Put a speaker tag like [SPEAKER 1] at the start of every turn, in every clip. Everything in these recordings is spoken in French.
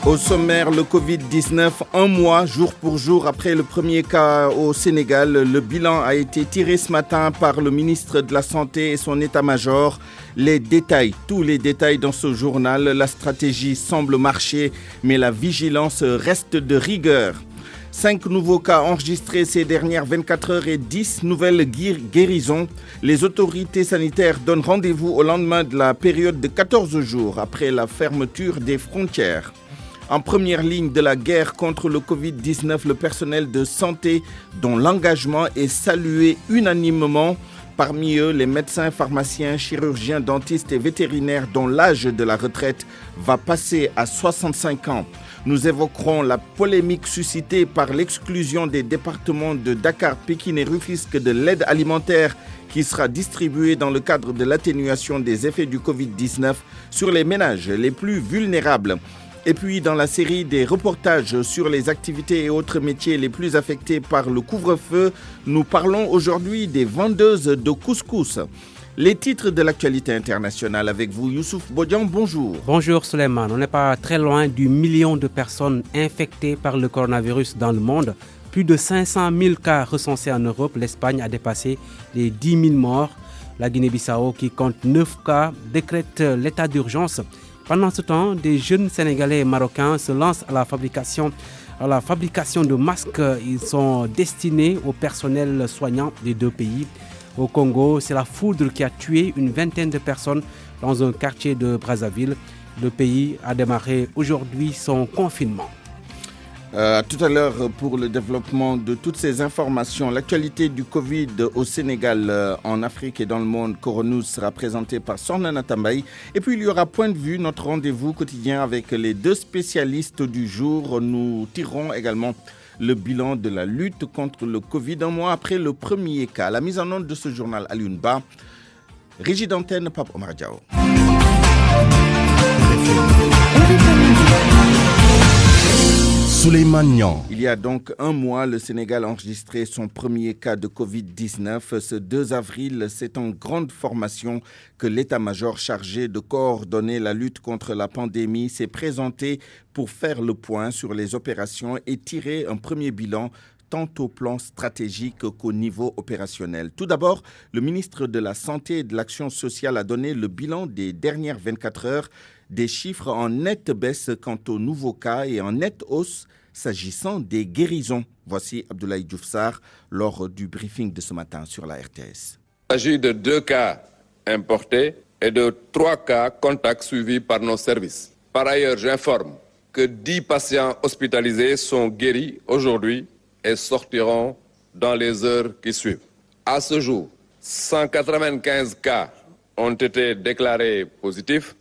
[SPEAKER 1] Au sommaire, le Covid-19, un mois, jour pour jour, après le premier cas au Sénégal. Le bilan a été tiré ce matin par le ministre de la Santé et son état-major. Les détails, tous les détails dans ce journal. La stratégie semble marcher, mais la vigilance reste de rigueur. 5 nouveaux cas enregistrés ces dernières 24 heures et 10 nouvelles guérisons. Les autorités sanitaires donnent rendez-vous au lendemain de la période de 14 jours après la fermeture des frontières. En première ligne de la guerre contre le Covid-19, le personnel de santé dont l'engagement est salué unanimement. Parmi eux, les médecins, pharmaciens, chirurgiens, dentistes et vétérinaires dont l'âge de la retraite va passer à 65 ans. Nous évoquerons la polémique suscitée par l'exclusion des départements de Dakar, Pékin et Rufisque de l'aide alimentaire qui sera distribuée dans le cadre de l'atténuation des effets du Covid-19 sur les ménages les plus vulnérables. Et puis, dans la série des reportages sur les activités et autres métiers les plus affectés par le couvre-feu, nous parlons aujourd'hui des vendeuses de couscous. Les titres de l'actualité internationale avec vous, Youssouf Bodian, bonjour.
[SPEAKER 2] Bonjour Souleymane, on n'est pas très loin du million de personnes infectées par le coronavirus dans le monde. Plus de 500 000 cas recensés en Europe, l'Espagne a dépassé les 10 000 morts. La Guinée-Bissau, qui compte 9 cas, décrète l'état d'urgence. Pendant ce temps, des jeunes Sénégalais et Marocains se lancent à la fabrication de masques. Ils sont destinés au personnel soignant des deux pays. Au Congo, c'est la foudre qui a tué une vingtaine de personnes dans un quartier de Brazzaville. Le pays a démarré aujourd'hui son confinement.
[SPEAKER 1] Tout à l'heure, pour le développement de toutes ces informations, l'actualité du Covid au Sénégal, en Afrique et dans le monde, Coronews sera présentée par Sornana Tambaye. Et puis, il y aura Point de vue, notre rendez-vous quotidien avec les deux spécialistes du jour. Nous tirerons également le bilan de la lutte contre le Covid un mois après le premier cas. La mise en onde de ce journal, Alioune Ba. Régie d'antenne, Pape Omar Diao. Il y a donc un mois, le Sénégal a enregistré son premier cas de Covid-19. Ce 2 avril, c'est en grande formation que l'état-major chargé de coordonner la lutte contre la pandémie s'est présenté pour faire le point sur les opérations et tirer un premier bilan tant au plan stratégique qu'au niveau opérationnel. Tout d'abord, le ministre de la Santé et de l'Action sociale a donné le bilan des dernières 24 heures, des chiffres en nette baisse quant aux nouveaux cas et en nette hausse s'agissant des guérisons. Voici Abdoulaye Diouf Sarr lors du briefing de ce matin sur la RTS.
[SPEAKER 3] Il s'agit de 2 cas importés et de 3 cas contacts suivis par nos services. Par ailleurs, j'informe que 10 patients hospitalisés sont guéris aujourd'hui et sortiront dans les heures qui suivent. À ce jour, 195 cas ont été déclarés positifs.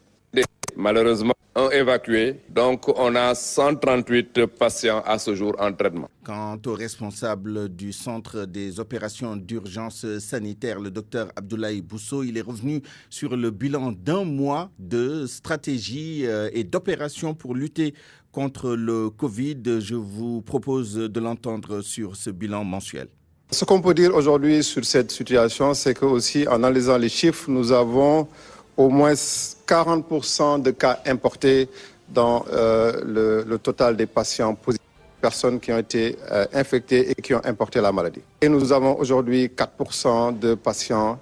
[SPEAKER 3] Malheureusement, ont évacué. Donc, on a 138 patients à ce jour en traitement.
[SPEAKER 1] Quant au responsable du centre des opérations d'urgence sanitaire, le docteur Abdoulaye Bousso, il est revenu sur le bilan d'un mois de stratégie et d'opérations pour lutter contre le Covid. Je vous propose de l'entendre sur ce bilan mensuel.
[SPEAKER 4] Ce qu'on peut dire aujourd'hui sur cette situation, c'est que aussi en analysant les chiffres, nous avons au moins 40% de cas importés dans le total des patients positifs, personnes qui ont été infectées et qui ont importé la maladie. Et nous avons aujourd'hui 4% de patients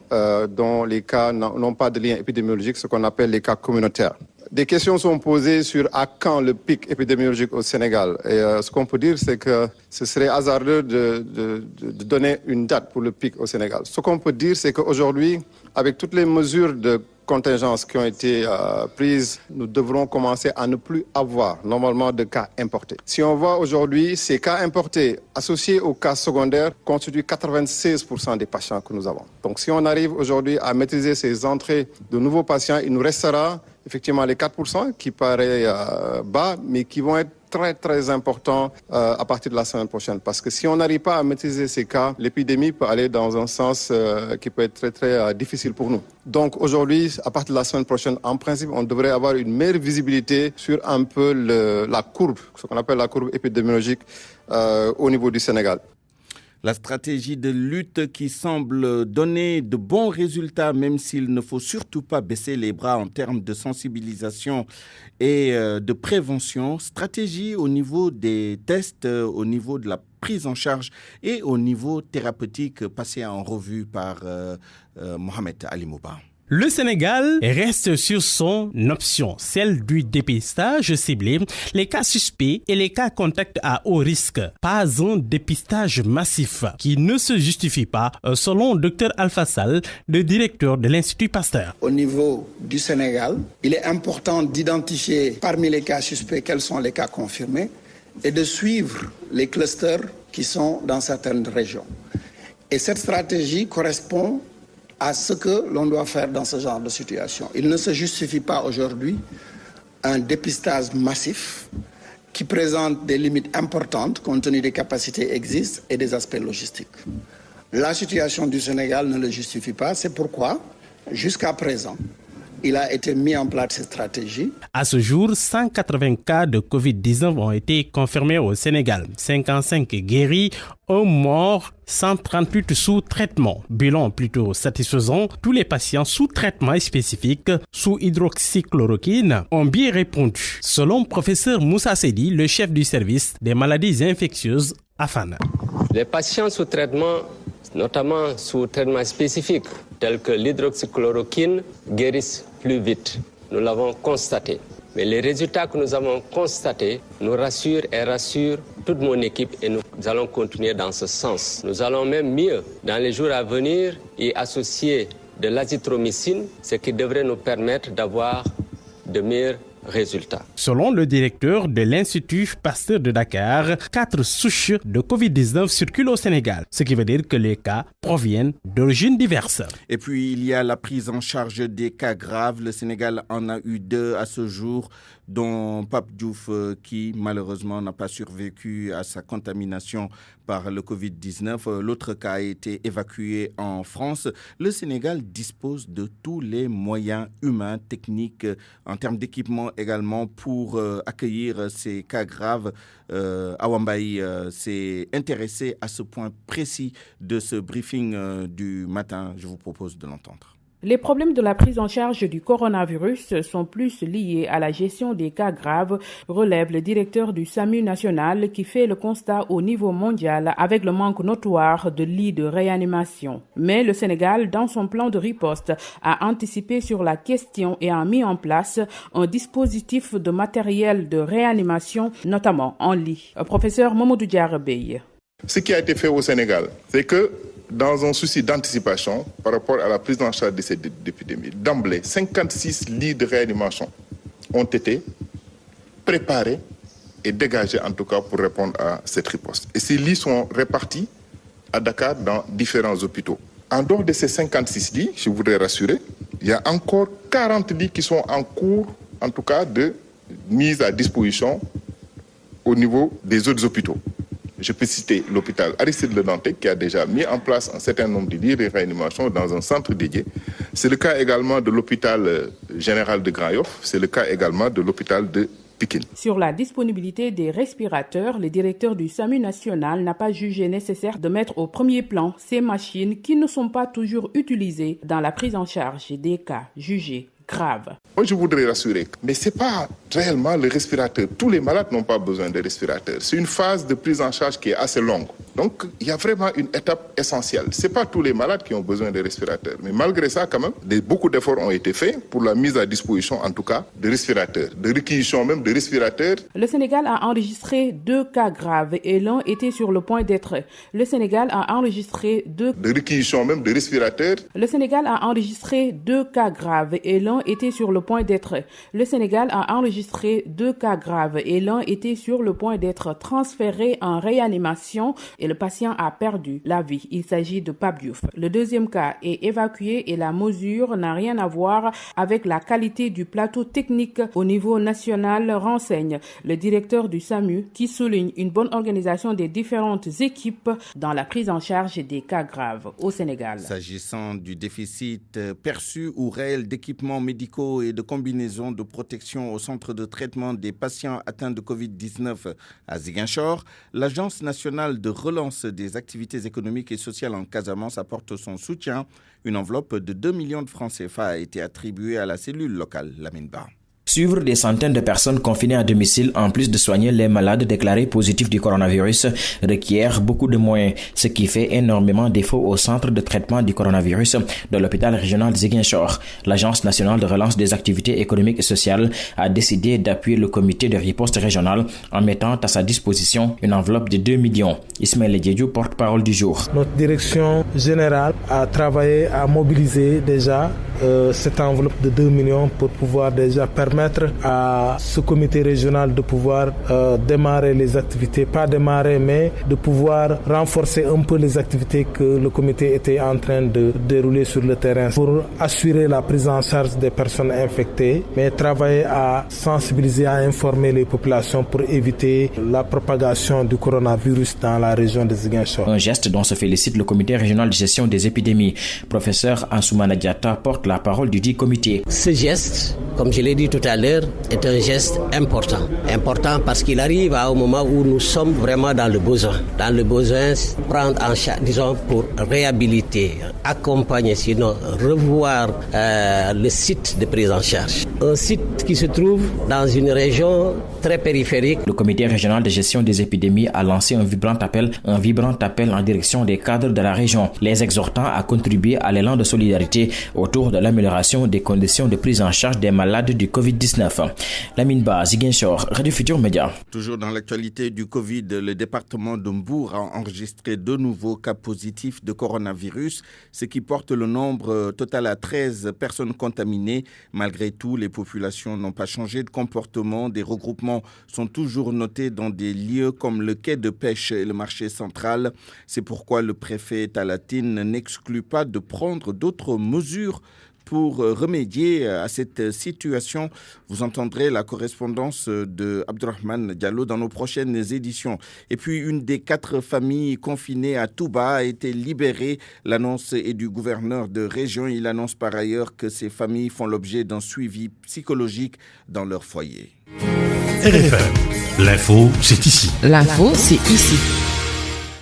[SPEAKER 4] dont les cas n'ont pas de lien épidémiologique, ce qu'on appelle les cas communautaires. Des questions sont posées sur à quand le pic épidémiologique au Sénégal. Et ce qu'on peut dire, c'est que ce serait hasardeux de donner une date pour le pic au Sénégal. Ce qu'on peut dire, c'est qu'aujourd'hui, avec toutes les mesures de contingence qui ont été prises, nous devrons commencer à ne plus avoir normalement de cas importés. Si on voit aujourd'hui, ces cas importés associés aux cas secondaires constituent 96% des patients que nous avons. Donc si on arrive aujourd'hui à maîtriser ces entrées de nouveaux patients, il nous restera effectivement les 4% qui paraît bas, mais qui vont être très important à partir de la semaine prochaine. Parce que si on n'arrive pas à maîtriser ces cas, l'épidémie peut aller dans un sens qui peut être très difficile pour nous. Donc aujourd'hui, à partir de la semaine prochaine, en principe, on devrait avoir une meilleure visibilité sur un peu la courbe, ce qu'on appelle la courbe épidémiologique au niveau du Sénégal.
[SPEAKER 1] La stratégie de lutte qui semble donner de bons résultats, même s'il ne faut surtout pas baisser les bras en termes de sensibilisation et de prévention. Stratégie au niveau des tests, au niveau de la prise en charge et au niveau thérapeutique passé en revue par Mohamed Ali Mouba.
[SPEAKER 5] Le Sénégal reste sur son option, celle du dépistage ciblé, les cas suspects et les cas contacts à haut risque. Pas un dépistage massif qui ne se justifie pas, selon Dr Alpha Sall, le directeur de l'Institut Pasteur.
[SPEAKER 6] Au niveau du Sénégal, il est important d'identifier parmi les cas suspects quels sont les cas confirmés et de suivre les clusters qui sont dans certaines régions. Et cette stratégie correspond à ce que l'on doit faire dans ce genre de situation. Il ne se justifie pas aujourd'hui un dépistage massif qui présente des limites importantes compte tenu des capacités existantes et des aspects logistiques. La situation du Sénégal ne le justifie pas, c'est pourquoi, jusqu'à présent, il a été mis en place cette stratégie.
[SPEAKER 5] À ce jour, 180 cas de Covid-19 ont été confirmés au Sénégal. 55 guéris, 1 mort, 138 sous traitement. Bilan plutôt satisfaisant. Tous les patients sous traitement spécifique, sous hydroxychloroquine, ont bien répondu. Selon professeur Moussa Sedi, le chef du service des maladies infectieuses à FAN.
[SPEAKER 7] Les patients sous traitement, notamment sous traitement spécifique, tels que l'hydroxychloroquine, guérissent plus vite. Nous l'avons constaté. Mais les résultats que nous avons constatés nous rassurent et rassurent toute mon équipe et nous allons continuer dans ce sens. Nous allons même mieux, dans les jours à venir, y associer de l'azithromycine, ce qui devrait nous permettre d'avoir de meilleurs résultats.
[SPEAKER 5] Selon le directeur de l'Institut Pasteur de Dakar, 4 souches de Covid-19 circulent au Sénégal, ce qui veut dire que les cas proviennent d'origines diverses.
[SPEAKER 1] Et puis, il y a la prise en charge des cas graves. Le Sénégal en a eu 2 à ce jour, dont Pape Diouf, qui malheureusement n'a pas survécu à sa contamination par le Covid-19. L'autre cas a été évacué en France. Le Sénégal dispose de tous les moyens humains, techniques, en termes d'équipement également pour accueillir ces cas graves. Awambaï s'est intéressé à ce point précis de ce briefing du matin. Je vous propose de l'entendre.
[SPEAKER 8] Les problèmes de la prise en charge du coronavirus sont plus liés à la gestion des cas graves, relève le directeur du SAMU national qui fait le constat au niveau mondial avec le manque notoire de lits de réanimation. Mais le Sénégal, dans son plan de riposte, a anticipé sur la question et a mis en place un dispositif de matériel de réanimation, notamment en lit. Professeur Mamadou Diarabey.
[SPEAKER 9] Ce qui a été fait au Sénégal, c'est que dans un souci d'anticipation par rapport à la prise en charge de cette épidémie, d'emblée, 56 lits de réanimation ont été préparés et dégagés en tout cas pour répondre à cette riposte. Et ces lits sont répartis à Dakar dans différents hôpitaux. En dehors de ces 56 lits, je voudrais rassurer, il y a encore 40 lits qui sont en cours, en tout cas, de mise à disposition au niveau des autres hôpitaux. Je peux citer l'hôpital Aristide Le Dantec qui a déjà mis en place un certain nombre de lits de réanimation dans un centre dédié. C'est le cas également de l'hôpital général de Grand Yoff. C'est le cas également de l'hôpital de Pikine.
[SPEAKER 8] Sur la disponibilité des respirateurs, le directeur du SAMU national n'a pas jugé nécessaire de mettre au premier plan ces machines qui ne sont pas toujours utilisées dans la prise en charge des cas jugés graves.
[SPEAKER 9] Moi, je voudrais rassurer, mais ce n'est pas réellement le respirateur. Tous les malades n'ont pas besoin de respirateurs. C'est une phase de prise en charge qui est assez longue. Donc, il y a vraiment une étape essentielle. Ce n'est pas tous les malades qui ont besoin de respirateurs. Mais malgré ça, quand même, beaucoup d'efforts ont été faits pour la mise à disposition, en tout cas, de respirateurs, de réquisition même de respirateurs.
[SPEAKER 8] Le Sénégal a enregistré 2 cas graves et l'un était sur le point d'être. Le Sénégal a enregistré 2
[SPEAKER 9] de réquisition même de respirateurs.
[SPEAKER 8] Le Sénégal a enregistré 2 cas graves et l'un était sur le point d'être. Le Sénégal a enregistré 2 cas graves et l'un était sur le point d'être transféré en réanimation et le patient a perdu la vie. Il s'agit de Pape Diouf. Le deuxième cas est évacué et la mesure n'a rien à voir avec la qualité du plateau technique au niveau national, renseigne le directeur du SAMU qui souligne une bonne organisation des différentes équipes dans la prise en charge des cas graves au Sénégal.
[SPEAKER 1] S'agissant du déficit perçu ou réel d'équipements médicaux et de combinaisons de protection au centre de traitement des patients atteints de Covid-19 à Ziguinchor, l'Agence nationale de relance relance des activités économiques et sociales en Casamance apporte son soutien. Une enveloppe de 2 millions de francs CFA a été attribuée à la cellule locale, Lamine Ba.
[SPEAKER 10] Suivre des centaines de personnes confinées à domicile en plus de soigner les malades déclarés positifs du coronavirus requiert beaucoup de moyens, ce qui fait énormément défaut au centre de traitement du coronavirus de l'hôpital régional de Ziguinchor. L'Agence nationale de relance des activités économiques et sociales a décidé d'appuyer le comité de riposte régional en mettant à sa disposition une enveloppe de 2 millions. Ismaël Diédiou, porte-parole du jour.
[SPEAKER 11] Notre direction générale a travaillé à mobiliser déjà cette enveloppe de 2 millions pour pouvoir déjà permettre à ce comité régional de pouvoir démarrer les activités, pas démarrer, mais de pouvoir renforcer un peu les activités que le comité était en train de dérouler sur le terrain pour assurer la prise en charge des personnes infectées, mais travailler à sensibiliser, à informer les populations pour éviter la propagation du coronavirus dans la région de Ziguinchor.
[SPEAKER 10] Un geste dont se félicite le comité régional de gestion des épidémies. Professeur Ansoumana Diatta porte la parole du dit comité.
[SPEAKER 12] Ce geste, comme je l'ai dit tout à l'heure, est un geste important. Important parce qu'il arrive à un moment où nous sommes vraiment dans le besoin. Dans le besoin, prendre en charge, disons, pour réhabiliter, accompagner, sinon revoir le site de prise en charge. Un site qui se trouve dans une région très périphérique.
[SPEAKER 10] Le comité régional de gestion des épidémies a lancé un vibrant appel en direction des cadres de la région, les exhortant à contribuer à l'élan de solidarité autour de l'amélioration des conditions de prise en charge des malades du Covid-19. Lamine Ba, Ziguinchor, Radio Futur Média.
[SPEAKER 1] Toujours dans l'actualité du Covid, le département de Mbour a enregistré 2 nouveaux cas positifs de coronavirus, ce qui porte le nombre total à 13 personnes contaminées. Malgré tout, les populations n'ont pas changé de comportement. Des regroupements sont toujours notés dans des lieux comme le quai de pêche et le marché central. C'est pourquoi le préfet Talatine n'exclut pas de prendre d'autres mesures pour remédier à cette situation. Vous entendrez la correspondance de Abdourahmane Diallo dans nos prochaines éditions. Et puis, une des 4 familles confinées à Touba a été libérée. L'annonce est du gouverneur de région. Il annonce par ailleurs que ces familles font l'objet d'un suivi psychologique dans leur foyer.
[SPEAKER 13] RFM, l'info, c'est ici.
[SPEAKER 14] L'info, c'est ici.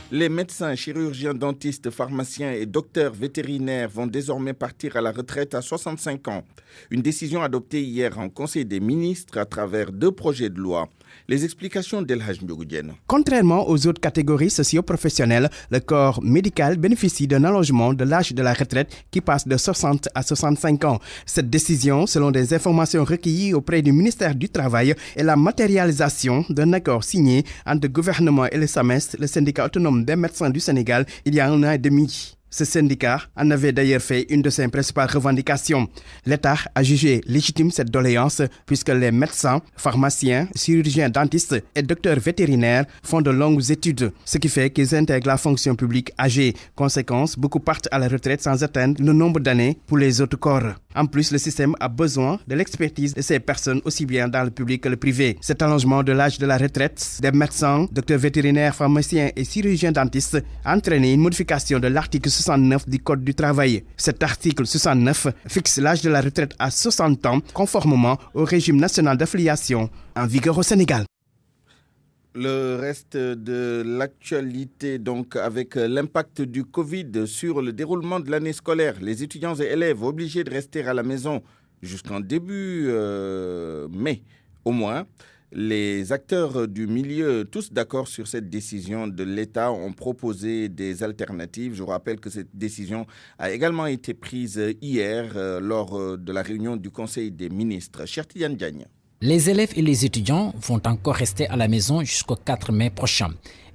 [SPEAKER 1] Les médecins, chirurgiens, dentistes, pharmaciens et docteurs vétérinaires vont désormais partir à la retraite à 65 ans. Une décision adoptée hier en Conseil des ministres à travers 2 projets de loi. Les explications d'Elhaj Ndiogoudjen.
[SPEAKER 15] Contrairement aux autres catégories socio-professionnelles, le corps médical bénéficie d'un allongement de l'âge de la retraite qui passe de 60 à 65 ans. Cette décision, selon des informations recueillies auprès du ministère du Travail, est la matérialisation d'un accord signé entre le gouvernement et le SAMES, le syndicat autonome des médecins du Sénégal, il y a 1 an et demi. Ce syndicat en avait d'ailleurs fait une de ses principales revendications. L'État a jugé légitime cette doléance puisque les médecins, pharmaciens, chirurgiens, dentistes et docteurs vétérinaires font de longues études, ce qui fait qu'ils intègrent la fonction publique âgée. Conséquence, beaucoup partent à la retraite sans atteindre le nombre d'années pour les autres corps. En plus, le système a besoin de l'expertise de ces personnes aussi bien dans le public que le privé. Cet allongement de l'âge de la retraite des médecins, docteurs vétérinaires, pharmaciens et chirurgiens dentistes a entraîné une modification de l'article 69 du Code du travail. Cet article 69 fixe l'âge de la retraite à 60 ans, conformément au régime national d'affiliation en vigueur au Sénégal.
[SPEAKER 1] Le reste de l'actualité, donc, avec l'impact du Covid sur le déroulement de l'année scolaire. Les étudiants et élèves obligés de rester à la maison jusqu'en début mai, au moins. Les acteurs du milieu, tous d'accord sur cette décision de l'État, ont proposé des alternatives. Je vous rappelle que cette décision a également été prise hier lors de la réunion du Conseil des ministres. Cher Tidiane Diagne.
[SPEAKER 16] Les élèves et les étudiants vont encore rester à la maison jusqu'au 4 mai prochain.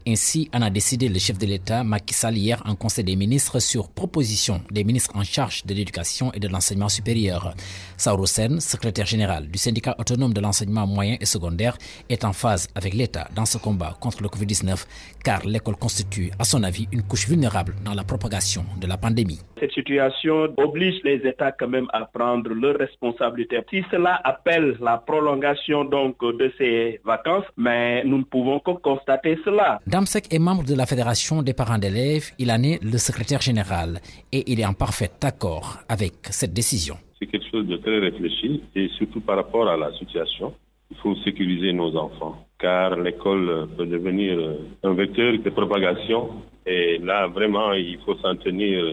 [SPEAKER 16] Ainsi en a décidé le chef de l'État Macky Sall hier en Conseil des ministres sur proposition des ministres en charge de l'éducation et de l'enseignement supérieur. Saourou Sène, secrétaire général du syndicat autonome de l'enseignement moyen et secondaire, est en phase avec l'État dans ce combat contre le Covid-19 car l'école constitue, à son avis, une couche vulnérable dans la propagation de la pandémie.
[SPEAKER 17] Cette situation oblige les États quand même à prendre leurs responsabilités. Si cela appelle la prolongation donc de ces vacances, mais nous ne pouvons que constater cela.
[SPEAKER 16] Damsek est membre de la Fédération des parents d'élèves, il en est le secrétaire général et il est en parfait accord avec cette décision.
[SPEAKER 18] C'est quelque chose de très réfléchi et surtout par rapport à la situation.
[SPEAKER 14] Il faut sécuriser nos enfants, car l'école peut devenir un vecteur de propagation. Et là, vraiment, il faut s'en tenir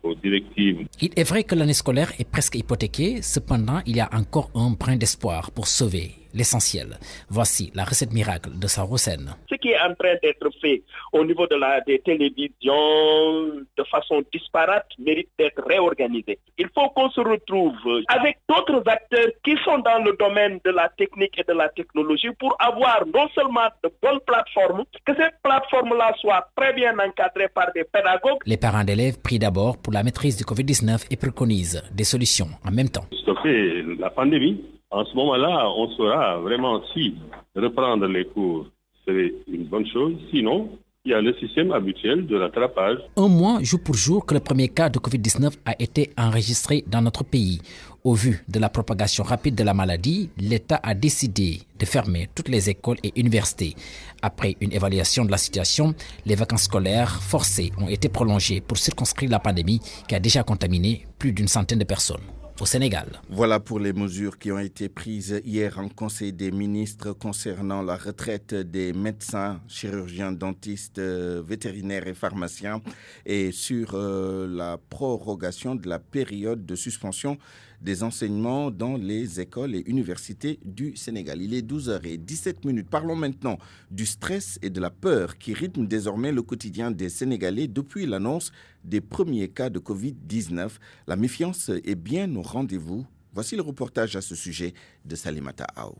[SPEAKER 14] aux directives.
[SPEAKER 16] Il est vrai que l'année scolaire est presque hypothéquée. Cependant, il y a encore un brin d'espoir pour sauver l'essentiel. Voici la recette miracle de Saroussen.
[SPEAKER 17] Ce qui est en train d'être fait au niveau des télévisions de façon disparate mérite d'être réorganisé. Il faut qu'on se retrouve avec d'autres acteurs qui sont dans le domaine de la technique et de la technologie pour avoir non seulement de bonnes plateformes, que ces plateformes-là soient très bien encadrées par des pédagogues.
[SPEAKER 16] Les parents d'élèves prient d'abord pour la maîtrise du Covid-19 et préconisent des solutions en même temps.
[SPEAKER 14] Stopper la pandémie. En ce moment-là, on saura vraiment si reprendre les cours serait une bonne chose. Sinon, il y a le système habituel de rattrapage.
[SPEAKER 16] Un mois, jour pour jour, que le premier cas de Covid-19 a été enregistré dans notre pays. Au vu de la propagation rapide de la maladie, l'État a décidé de fermer toutes les écoles et universités. Après une évaluation de la situation, les vacances scolaires forcées ont été prolongées pour circonscrire la pandémie qui a déjà contaminé plus d'une centaine de personnes au Sénégal.
[SPEAKER 1] Voilà pour les mesures qui ont été prises hier en Conseil des ministres concernant la retraite des médecins, chirurgiens, dentistes, vétérinaires et pharmaciens et sur la prorogation de la période de suspension des enseignements dans les écoles et universités du Sénégal. Il est 12h17. Parlons maintenant du stress et de la peur qui rythment désormais le quotidien des Sénégalais depuis l'annonce des premiers cas de Covid-19. La méfiance est bien au rendez-vous. Voici le reportage à ce sujet de Salimata Aou.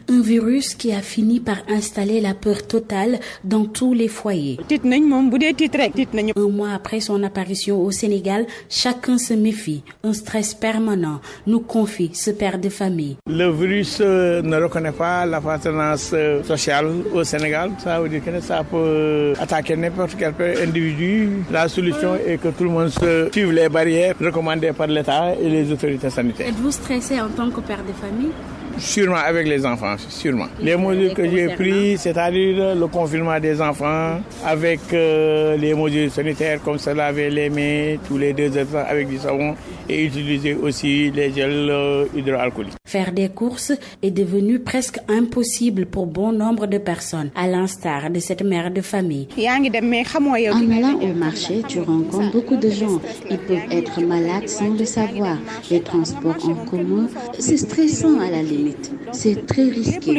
[SPEAKER 18] Un virus qui a fini par installer la peur totale dans tous les foyers. Un mois après son apparition au Sénégal, chacun se méfie. Un stress permanent nous confie ce père de famille.
[SPEAKER 11] Le virus ne reconnaît pas l'appartenance sociale au Sénégal. Ça veut dire que ça peut attaquer n'importe quel individu. La solution est que tout le monde suive les barrières recommandées par l'État et les autorités sanitaires.
[SPEAKER 18] Êtes-vous stressé en tant que père de famille?
[SPEAKER 11] Sûrement avec les enfants, sûrement. Les mesures que j'ai prises, c'est-à-dire le confinement des enfants, avec les mesures sanitaires comme se laver les mains tous les 2 heures avec du savon et utiliser aussi les gels hydroalcooliques.
[SPEAKER 18] Faire des courses est devenu presque impossible pour bon nombre de personnes, à l'instar de cette mère de famille.
[SPEAKER 19] En allant au marché, tu rencontres beaucoup de gens. Ils peuvent être malades sans le savoir. Les transports en commun, c'est stressant à la limite. C'est très risqué.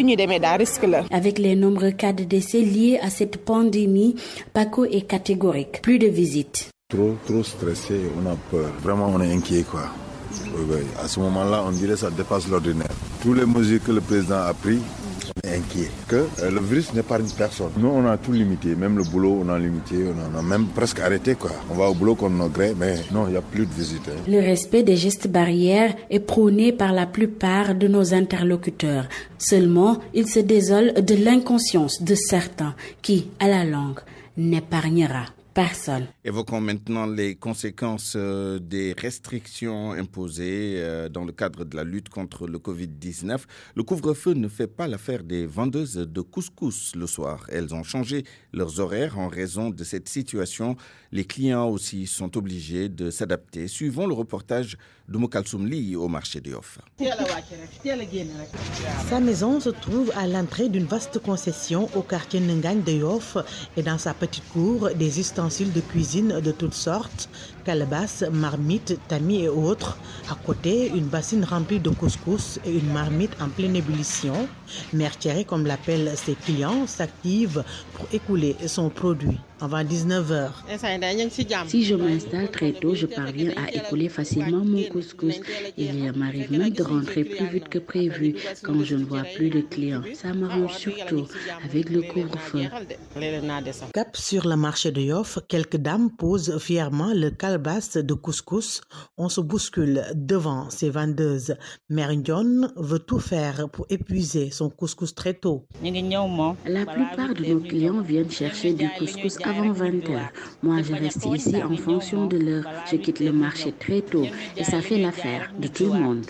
[SPEAKER 18] Avec les nombreux cas de décès liés à cette pandémie, Paco est catégorique. Plus de visites.
[SPEAKER 20] Trop stressé, on a peur. Vraiment, on est inquiet, quoi. Oui. À ce moment-là, on dirait que ça dépasse l'ordinaire. Tous les mesures que le président a prises, on est inquiet. Que le virus n'épargne personne. Nous, on a tout limité. Même le boulot, on a limité. On a même presque arrêté, quoi. On va au boulot contre nos gré, mais non, il n'y a plus de visites.
[SPEAKER 18] Le respect des gestes barrières est prôné par la plupart de nos interlocuteurs. Seulement, ils se désolent de l'inconscience de certains qui, à la longue, n'épargnera personne.
[SPEAKER 1] Évoquons maintenant les conséquences des restrictions imposées dans le cadre de la lutte contre le Covid-19. Le couvre-feu ne fait pas l'affaire des vendeuses de couscous le soir. Elles ont changé leurs horaires en raison de cette situation. Les clients aussi sont obligés de s'adapter. Suivons le reportage de Mokalsoum Li au marché de Yoff.
[SPEAKER 21] Sa maison se trouve à l'entrée d'une vaste concession au quartier Nengagne de Yoff et dans sa petite cour, des ustensiles de cuisine de toutes sortes, calebasses, marmites, tamis et autres. À côté, une bassine remplie de couscous et une marmite en pleine ébullition. Mère Thierry, comme l'appellent ses clients, s'active pour écouler son produit avant 19h.
[SPEAKER 19] Si je m'installe très tôt, je parviens à écouler facilement mon couscous. Il m'arrive même de rentrer plus vite que prévu quand je ne vois plus de clients. Ça m'arrange surtout avec le couvre-feu.
[SPEAKER 21] Cap sur le marché de Yoff, quelques dames posent fièrement le calebasse de couscous. On se bouscule devant ces vendeuses. Mère Ndion veut tout faire pour épuiser son couscous très tôt.
[SPEAKER 19] La plupart de nos clients viennent chercher du couscous avant 20h. Moi, je reste ici en fonction de l'heure. Je quitte le marché très tôt et ça fait l'affaire de tout le monde.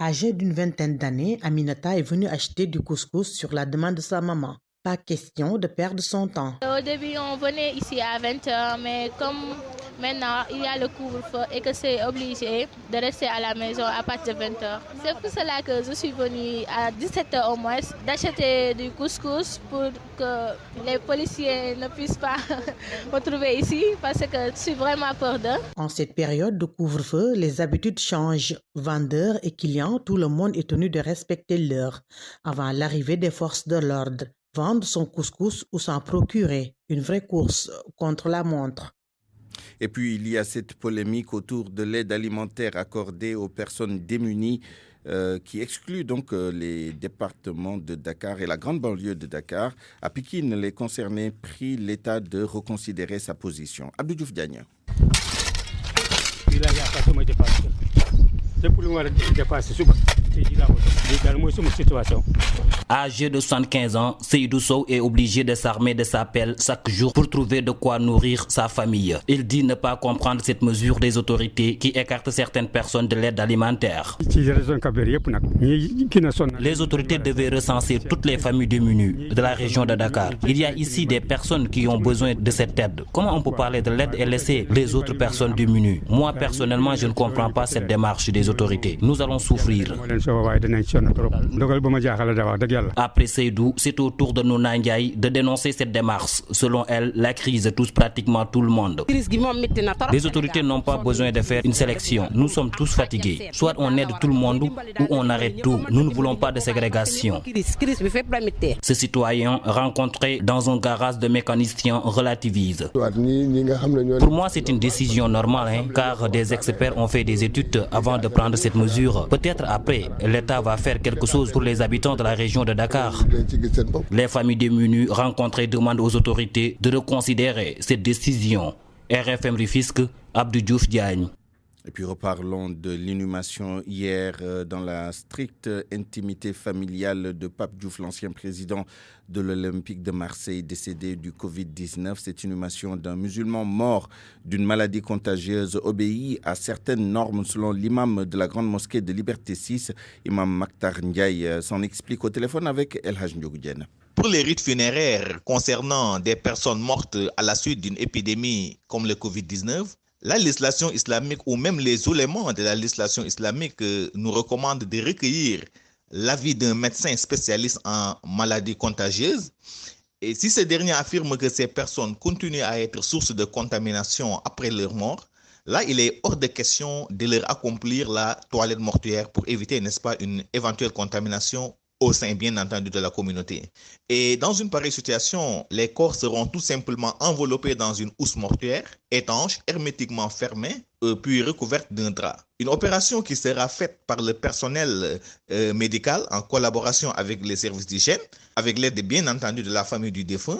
[SPEAKER 21] Âgée d'une vingtaine d'années, Aminata est venue acheter du couscous sur la demande de sa maman. Pas question de perdre son temps.
[SPEAKER 22] Au début, on venait ici à 20h, mais comme
[SPEAKER 2] maintenant il y a le couvre-feu et que c'est obligé de rester à la maison à partir de 20h. C'est pour cela que je suis venue à 17h au moins d'acheter du couscous pour que les policiers ne puissent pas me trouver ici parce que je suis vraiment peur d'eux.
[SPEAKER 21] En cette période de couvre-feu, les habitudes changent. Vendeurs et clients, tout le monde est tenu de respecter l'heure avant l'arrivée des forces de l'ordre. Vendre son couscous ou s'en procurer, une vraie course contre la montre.
[SPEAKER 1] Et puis, il y a cette polémique autour de l'aide alimentaire accordée aux personnes démunies qui exclut donc les départements de Dakar et la grande banlieue de Dakar. À Pikine, les concernés prient l'État de reconsidérer sa position. Abdou Diouf Diagne.
[SPEAKER 22] Âgé de 75 ans, Seydou Sow est obligé de s'armer de sa pelle chaque jour pour trouver de quoi nourrir sa famille. Il dit ne pas comprendre cette mesure des autorités qui écartent certaines personnes de l'aide alimentaire. Les autorités devaient recenser toutes les familles démunies de la région de Dakar. Il y a ici des personnes qui ont besoin de cette aide. Comment on peut parler de l'aide et laisser les autres personnes démunies? Moi, personnellement, je ne comprends pas cette démarche des autorités. Nous allons souffrir. Après Seydou, c'est au tour de Nouna Ndiaye de dénoncer cette démarche. Selon elle, la crise touche pratiquement tout le monde. Les autorités n'ont pas besoin de faire une sélection. Nous sommes tous fatigués. Soit on aide tout le monde ou on arrête tout. Nous ne voulons pas de ségrégation. Ce citoyen rencontré dans un garage de mécaniciens relativise. Pour moi, c'est une décision normale, car des experts ont fait des études avant de prendre cette mesure. Peut-être après, l'État va faire quelque chose pour les habitants de la région de Dakar. Les familles démunies rencontrées demandent aux autorités de reconsidérer cette décision. RFM Rufisque, Abdou Diouf Diagne.
[SPEAKER 1] Et puis reparlons de l'inhumation hier dans la stricte intimité familiale de Pape Diouf, l'ancien président de l'Olympique de Marseille, décédé du Covid-19. Cette inhumation d'un musulman mort d'une maladie contagieuse obéit à certaines normes selon l'imam de la grande mosquée de Liberté 6, imam Maktar Ndiaye, s'en explique au téléphone avec El Hadj Ndiogou Diène.
[SPEAKER 23] Pour les rites funéraires concernant des personnes mortes à la suite d'une épidémie comme le Covid-19, la législation islamique ou même les oulémas de la législation islamique nous recommandent de recueillir l'avis d'un médecin spécialiste en maladies contagieuses. Et si ce dernier affirme que ces personnes continuent à être source de contamination après leur mort, là, il est hors de question de leur accomplir la toilette mortuaire pour éviter, n'est-ce pas, une éventuelle contamination au sein, bien entendu, de la communauté. Et dans une pareille situation, les corps seront tout simplement enveloppés dans une housse mortuaire, étanche, hermétiquement fermée, puis recouverte d'un drap. Une opération qui sera faite par le personnel médical en collaboration avec les services d'hygiène, avec l'aide bien entendu de la famille du défunt.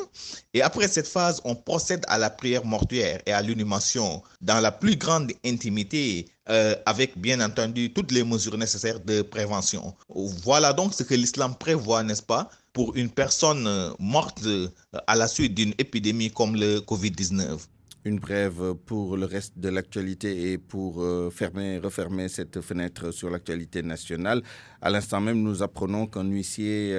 [SPEAKER 23] Et après cette phase, on procède à la prière mortuaire et à l'inhumation dans la plus grande intimité, avec bien entendu toutes les mesures nécessaires de prévention. Voilà donc ce que l'islam prévoit, n'est-ce pas, pour une personne morte à la suite d'une épidémie comme le Covid-19.
[SPEAKER 1] Une brève pour le reste de l'actualité et pour refermer cette fenêtre sur l'actualité nationale. À l'instant même, nous apprenons qu'un huissier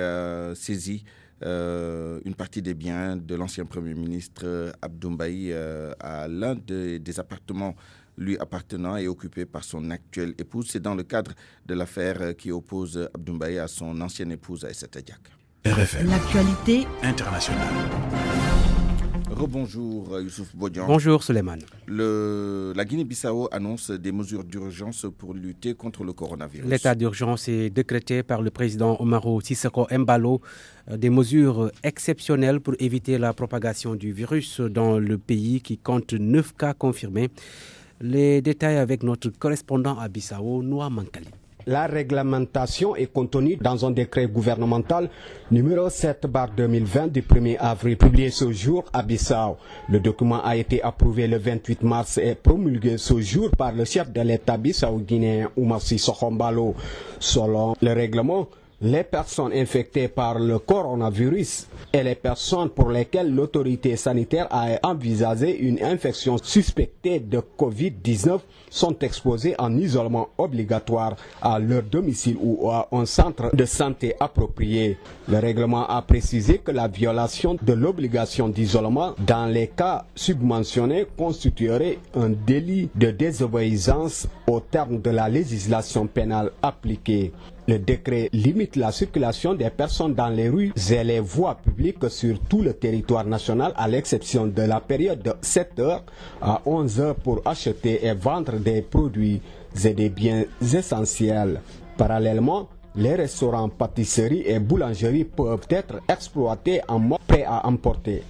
[SPEAKER 1] saisit une partie des biens de l'ancien Premier ministre Abdou Mbaye à l'un des appartements lui appartenant et occupé par son actuelle épouse. C'est dans le cadre de l'affaire qui oppose Abdou Mbaye à son ancienne épouse Aïssata Diak.
[SPEAKER 24] RFM. L'actualité internationale.
[SPEAKER 1] Rebonjour Youssouf Bodian.
[SPEAKER 25] Bonjour Souleymane.
[SPEAKER 1] La Guinée-Bissau annonce des mesures d'urgence pour lutter contre le coronavirus.
[SPEAKER 25] L'état d'urgence est décrété par le président Umaro Sissoco Embalo. Des mesures exceptionnelles pour éviter la propagation du virus dans le pays qui compte 9 cas confirmés. Les détails avec notre correspondant à Bissau, Noah Mankali.
[SPEAKER 26] La réglementation est contenue dans un décret gouvernemental numéro 7/2020 du 1er avril, publié ce jour à Bissau. Le document a été approuvé le 28 mars et promulgué ce jour par le chef de l'État bissau-guinéen Oumar Sissoco Embalo. Selon le règlement, les personnes infectées par le coronavirus et les personnes pour lesquelles l'autorité sanitaire a envisagé une infection suspectée de Covid-19 sont exposées en isolement obligatoire à leur domicile ou à un centre de santé approprié. Le règlement a précisé que la violation de l'obligation d'isolement dans les cas submentionnés constituerait un délit de désobéissance au terme de la législation pénale appliquée. Le décret limite la circulation des personnes dans les rues et les voies publiques sur tout le territoire national à l'exception de la période de 7h à 11h pour acheter et vendre des produits et des biens essentiels. Parallèlement, les restaurants, pâtisseries et boulangeries peuvent être exploités en mode prêt à emporter.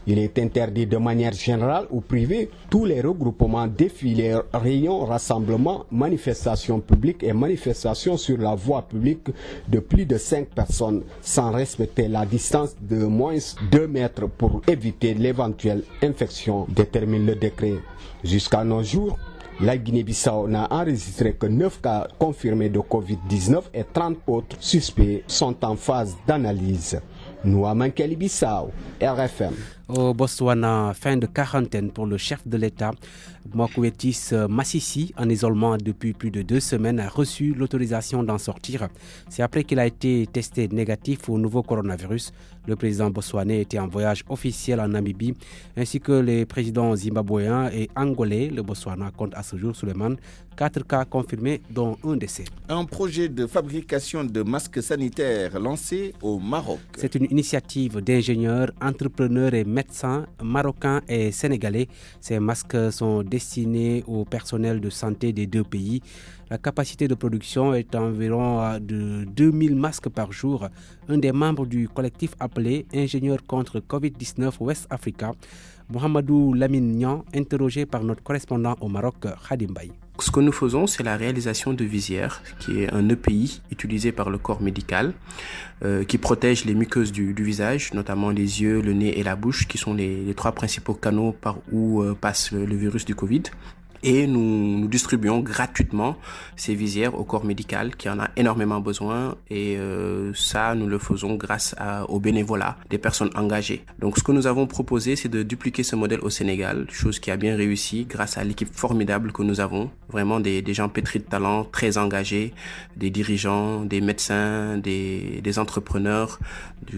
[SPEAKER 26] Il est interdit de manière générale ou privée tous les regroupements, défilés, rayons, rassemblements, manifestations publiques et manifestations sur la voie publique de plus de 5 personnes sans respecter la distance de moins 2 mètres pour éviter l'éventuelle infection, détermine le décret. Jusqu'à nos jours, la Guinée-Bissau n'a enregistré que 9 cas confirmés de Covid-19 et 30 autres suspects sont en phase d'analyse. Nouama Bissau, RFM.
[SPEAKER 25] Au Botswana, fin de quarantaine pour le chef de l'État. Mokwetis Masisi, en isolement depuis plus de 2 semaines, a reçu l'autorisation d'en sortir. C'est après qu'il a été testé négatif au nouveau coronavirus. Le président botswanais était en voyage officiel en Namibie, ainsi que les présidents zimbabwéens et angolais. Le Botswana compte à ce jour, Suleiman, 4 cas confirmés, dont un décès.
[SPEAKER 1] Un projet de fabrication de masques sanitaires lancé au Maroc.
[SPEAKER 25] C'est une initiative d'ingénieurs, entrepreneurs et médecins marocains et sénégalais. Ces masques sont destinés au personnel de santé des 2 pays. La capacité de production est environ de 2000 masques par jour. Un des membres du collectif appelé Ingénieurs contre Covid-19 West Africa, Mohamedou Lamine Nian, interrogé par notre correspondant au Maroc, Khadim Baye.
[SPEAKER 3] Ce que nous faisons, c'est la réalisation de visières, qui est un EPI utilisé par le corps médical, qui protège les muqueuses du visage, notamment les yeux, le nez et la bouche, qui sont les 3 principaux canaux par où passe le virus du Covid. Et nous distribuons gratuitement ces visières au corps médical qui en a énormément besoin et ça nous le faisons grâce au bénévolat des personnes engagées. Donc ce que nous avons proposé, c'est de dupliquer ce modèle au Sénégal, chose qui a bien réussi grâce à l'équipe formidable que nous avons, vraiment des gens pétris de talent, très engagés, des dirigeants, des médecins, des entrepreneurs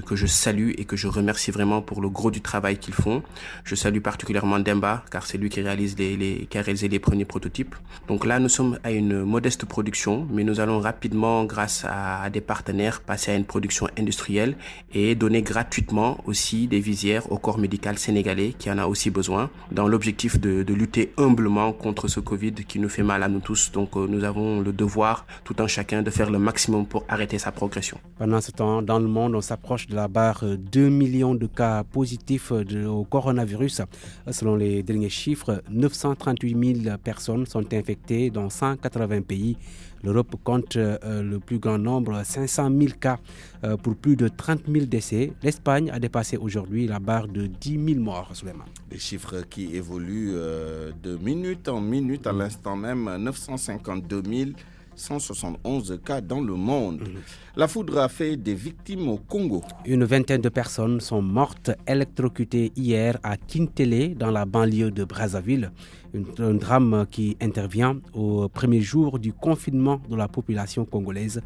[SPEAKER 3] que je salue et que je remercie vraiment pour le gros du travail qu'ils font. Je salue particulièrement Demba car c'est lui qui réalise qui a réalisé les premiers prototypes. Donc là, nous sommes à une modeste production, mais nous allons rapidement, grâce à des partenaires, passer à une production industrielle et donner gratuitement aussi des visières au corps médical sénégalais qui en a aussi besoin, dans l'objectif de lutter humblement contre ce Covid qui nous fait mal à nous tous. Donc nous avons le devoir, tout un chacun, de faire le maximum pour arrêter sa progression.
[SPEAKER 25] Pendant ce temps, dans le monde, on s'approche de la barre 2 millions de cas positifs au coronavirus. Selon les derniers chiffres, 938 000 personnes sont infectées dans 180 pays. L'Europe compte le plus grand nombre, 500 000 cas pour plus de 30 000 décès. L'Espagne a dépassé aujourd'hui la barre de 10 000 morts. Suleiman.
[SPEAKER 1] Des chiffres qui évoluent de minute en minute. À l'instant même, 952 171 cas dans le monde. La foudre a fait des victimes au Congo.
[SPEAKER 25] Une vingtaine de personnes sont mortes électrocutées hier à Kintélé, dans la banlieue de Brazzaville. Un drame qui intervient au premier jour du confinement de la population congolaise.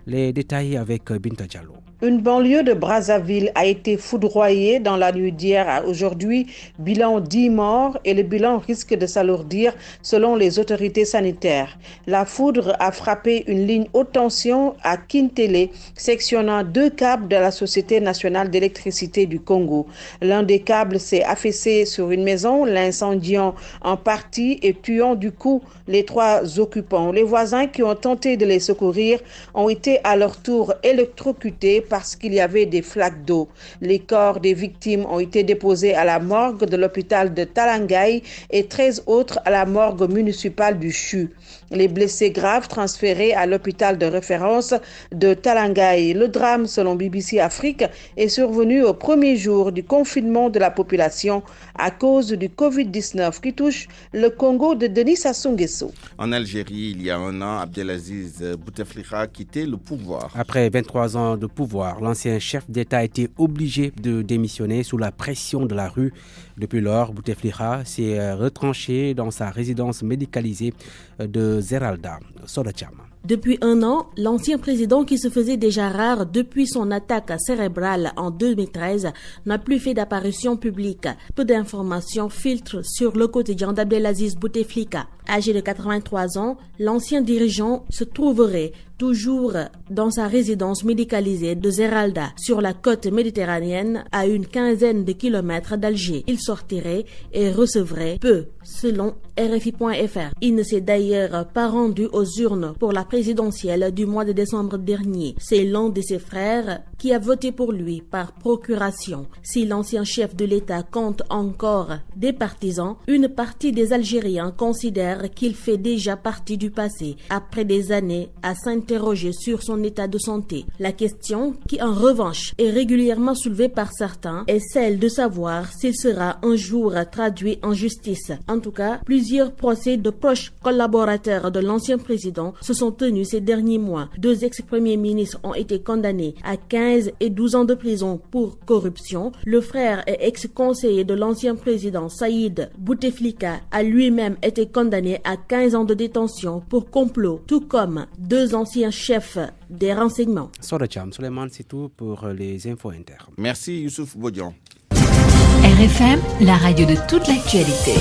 [SPEAKER 25] Les détails avec Binta Diallo.
[SPEAKER 4] Une banlieue de Brazzaville a été foudroyée dans la nuit d'hier à aujourd'hui. Bilan 10 morts et le bilan risque de s'alourdir selon les autorités sanitaires. La foudre a frappé une ligne haute tension à Kintélé, sectionnant 2 câbles de la Société nationale d'électricité du Congo. L'un des câbles s'est affaissé sur une maison, l'incendiant en partie et tuant du coup les 3 occupants. Les voisins qui ont tenté de les secourir ont été à leur tour électrocutés parce qu'il y avait des flaques d'eau. Les corps des victimes ont été déposés à la morgue de l'hôpital de Talangaï et 13 autres à la morgue municipale du CHU. Les blessés graves transférés à l'hôpital de référence de Talangaï. Le drame, selon BBC Afrique, est survenu au premier jour du confinement de la population à cause du Covid-19 qui touche Le Congo de Denis Sassou Nguesso.
[SPEAKER 1] En Algérie, il y a un an, Abdelaziz Bouteflika a quitté le pouvoir.
[SPEAKER 25] Après 23 ans de pouvoir, l'ancien chef d'État a été obligé de démissionner sous la pression de la rue. Depuis lors, Bouteflika s'est retranché dans sa résidence médicalisée de Zeralda, Sodacham.
[SPEAKER 5] Depuis un an, l'ancien président, qui se faisait déjà rare depuis son attaque cérébrale en 2013, n'a plus fait d'apparition publique. Peu d'informations filtrent sur le quotidien d'Abdelaziz Bouteflika. Âgé de 83 ans, l'ancien dirigeant se trouverait toujours dans sa résidence médicalisée de Zeralda, sur la côte méditerranéenne, à une quinzaine de kilomètres d'Alger. Il sortirait et recevrait peu, selon RFI.fr. Il ne s'est d'ailleurs pas rendu aux urnes pour la présidentielle du mois de décembre dernier. C'est l'un de ses frères qui a voté pour lui par procuration. Si l'ancien chef de l'État compte encore des partisans, une partie des Algériens considère qu'il fait déjà partie du passé, après des années à s'interroger sur son état de santé. La question, qui en revanche est régulièrement soulevée par certains, est celle de savoir s'il sera un jour traduit en justice. En tout cas, plusieurs procès de proches collaborateurs de l'ancien président se sont tenus ces derniers mois. 2 ex-premiers ministres ont été condamnés à 15 et 12 ans de prison pour corruption. Le frère et ex-conseiller de l'ancien président Saïd Bouteflika a lui-même été condamné à 15 ans de détention pour complot, tout comme 2 anciens chefs des renseignements.
[SPEAKER 25] Sodacham, Suleiman, c'est tout pour les infos inter.
[SPEAKER 1] Merci Youssouf Bodian.
[SPEAKER 6] RFM, la radio de toute l'actualité.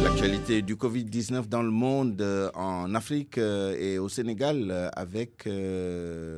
[SPEAKER 1] L'actualité du Covid-19 dans le monde, en Afrique et au Sénégal avec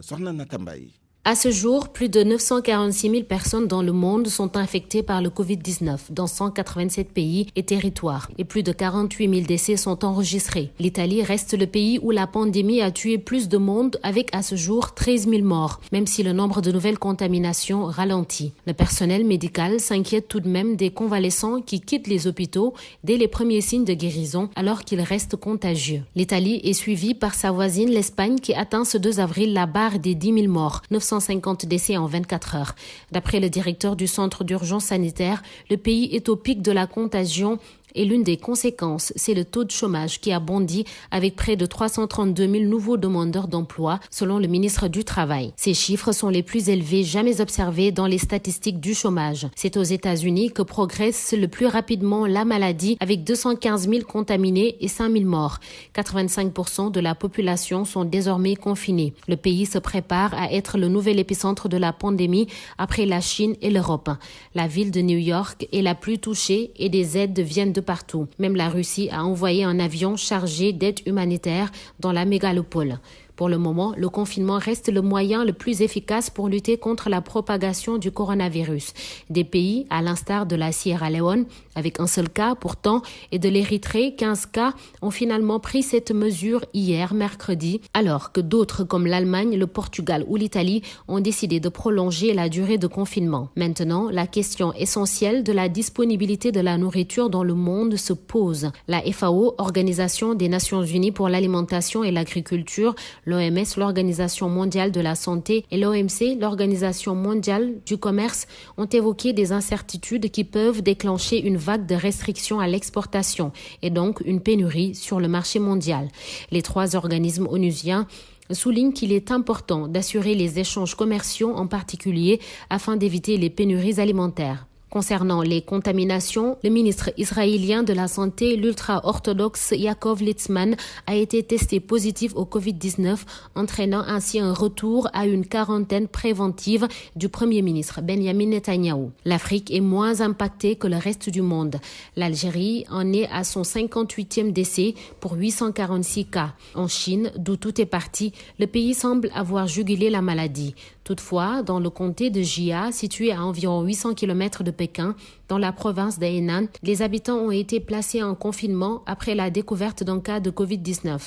[SPEAKER 1] Sorna Natambaye.
[SPEAKER 7] À ce jour, plus de 946 000 personnes dans le monde sont infectées par le Covid-19 dans 187 pays et territoires et plus de 48 000 décès sont enregistrés. L'Italie reste le pays où la pandémie a tué plus de monde avec à ce jour 13 000 morts, même si le nombre de nouvelles contaminations ralentit. Le personnel médical s'inquiète tout de même des convalescents qui quittent les hôpitaux dès les premiers signes de guérison alors qu'ils restent contagieux. L'Italie est suivie par sa voisine l'Espagne qui atteint ce 2 avril la barre des 10 000 morts, 950 décès en 24 heures. D'après le directeur du centre d'urgence sanitaire, le pays est au pic de la contagion. Et l'une des conséquences, c'est le taux de chômage qui a bondi avec près de 332 000 nouveaux demandeurs d'emploi, selon le ministre du Travail. Ces chiffres sont les plus élevés jamais observés dans les statistiques du chômage. C'est aux États-Unis que progresse le plus rapidement la maladie, avec 215 000 contaminés et 5 000 morts. 85% de la population sont désormais confinés. Le pays se prépare à être le nouvel épicentre de la pandémie après la Chine et l'Europe. La ville de New York est la plus touchée et des aides viennent de partout. Même la Russie a envoyé un avion chargé d'aide humanitaire dans la mégalopole. Pour le moment, le confinement reste le moyen le plus efficace pour lutter contre la propagation du coronavirus. Des pays, à l'instar de la Sierra Leone, avec un seul cas pourtant, et de l'Érythrée, 15 cas, ont finalement pris cette mesure hier, mercredi, alors que d'autres comme l'Allemagne, le Portugal ou l'Italie ont décidé de prolonger la durée de confinement. Maintenant, la question essentielle de la disponibilité de la nourriture dans le monde se pose. La FAO, Organisation des Nations Unies pour l'alimentation et l'agriculture, l'OMS, l'Organisation mondiale de la santé, et l'OMC, l'Organisation mondiale du commerce, ont évoqué des incertitudes qui peuvent déclencher une vague de restrictions à l'exportation et donc une pénurie sur le marché mondial. Les 3 organismes onusiens soulignent qu'il est important d'assurer les échanges commerciaux en particulier afin d'éviter les pénuries alimentaires. Concernant les contaminations, le ministre israélien de la Santé, l'ultra-orthodoxe Yaakov Litzman, a été testé positif au Covid-19, entraînant ainsi un retour à une quarantaine préventive du Premier ministre Benjamin Netanyahou. L'Afrique est moins impactée que le reste du monde. L'Algérie en est à son 58e décès pour 846 cas. En Chine, d'où tout est parti, le pays semble avoir jugulé la maladie. Toutefois, dans le comté de Jia, situé à environ 800 km de Pékin, dans la province de Henan, les habitants ont été placés en confinement après la découverte d'un cas de Covid-19.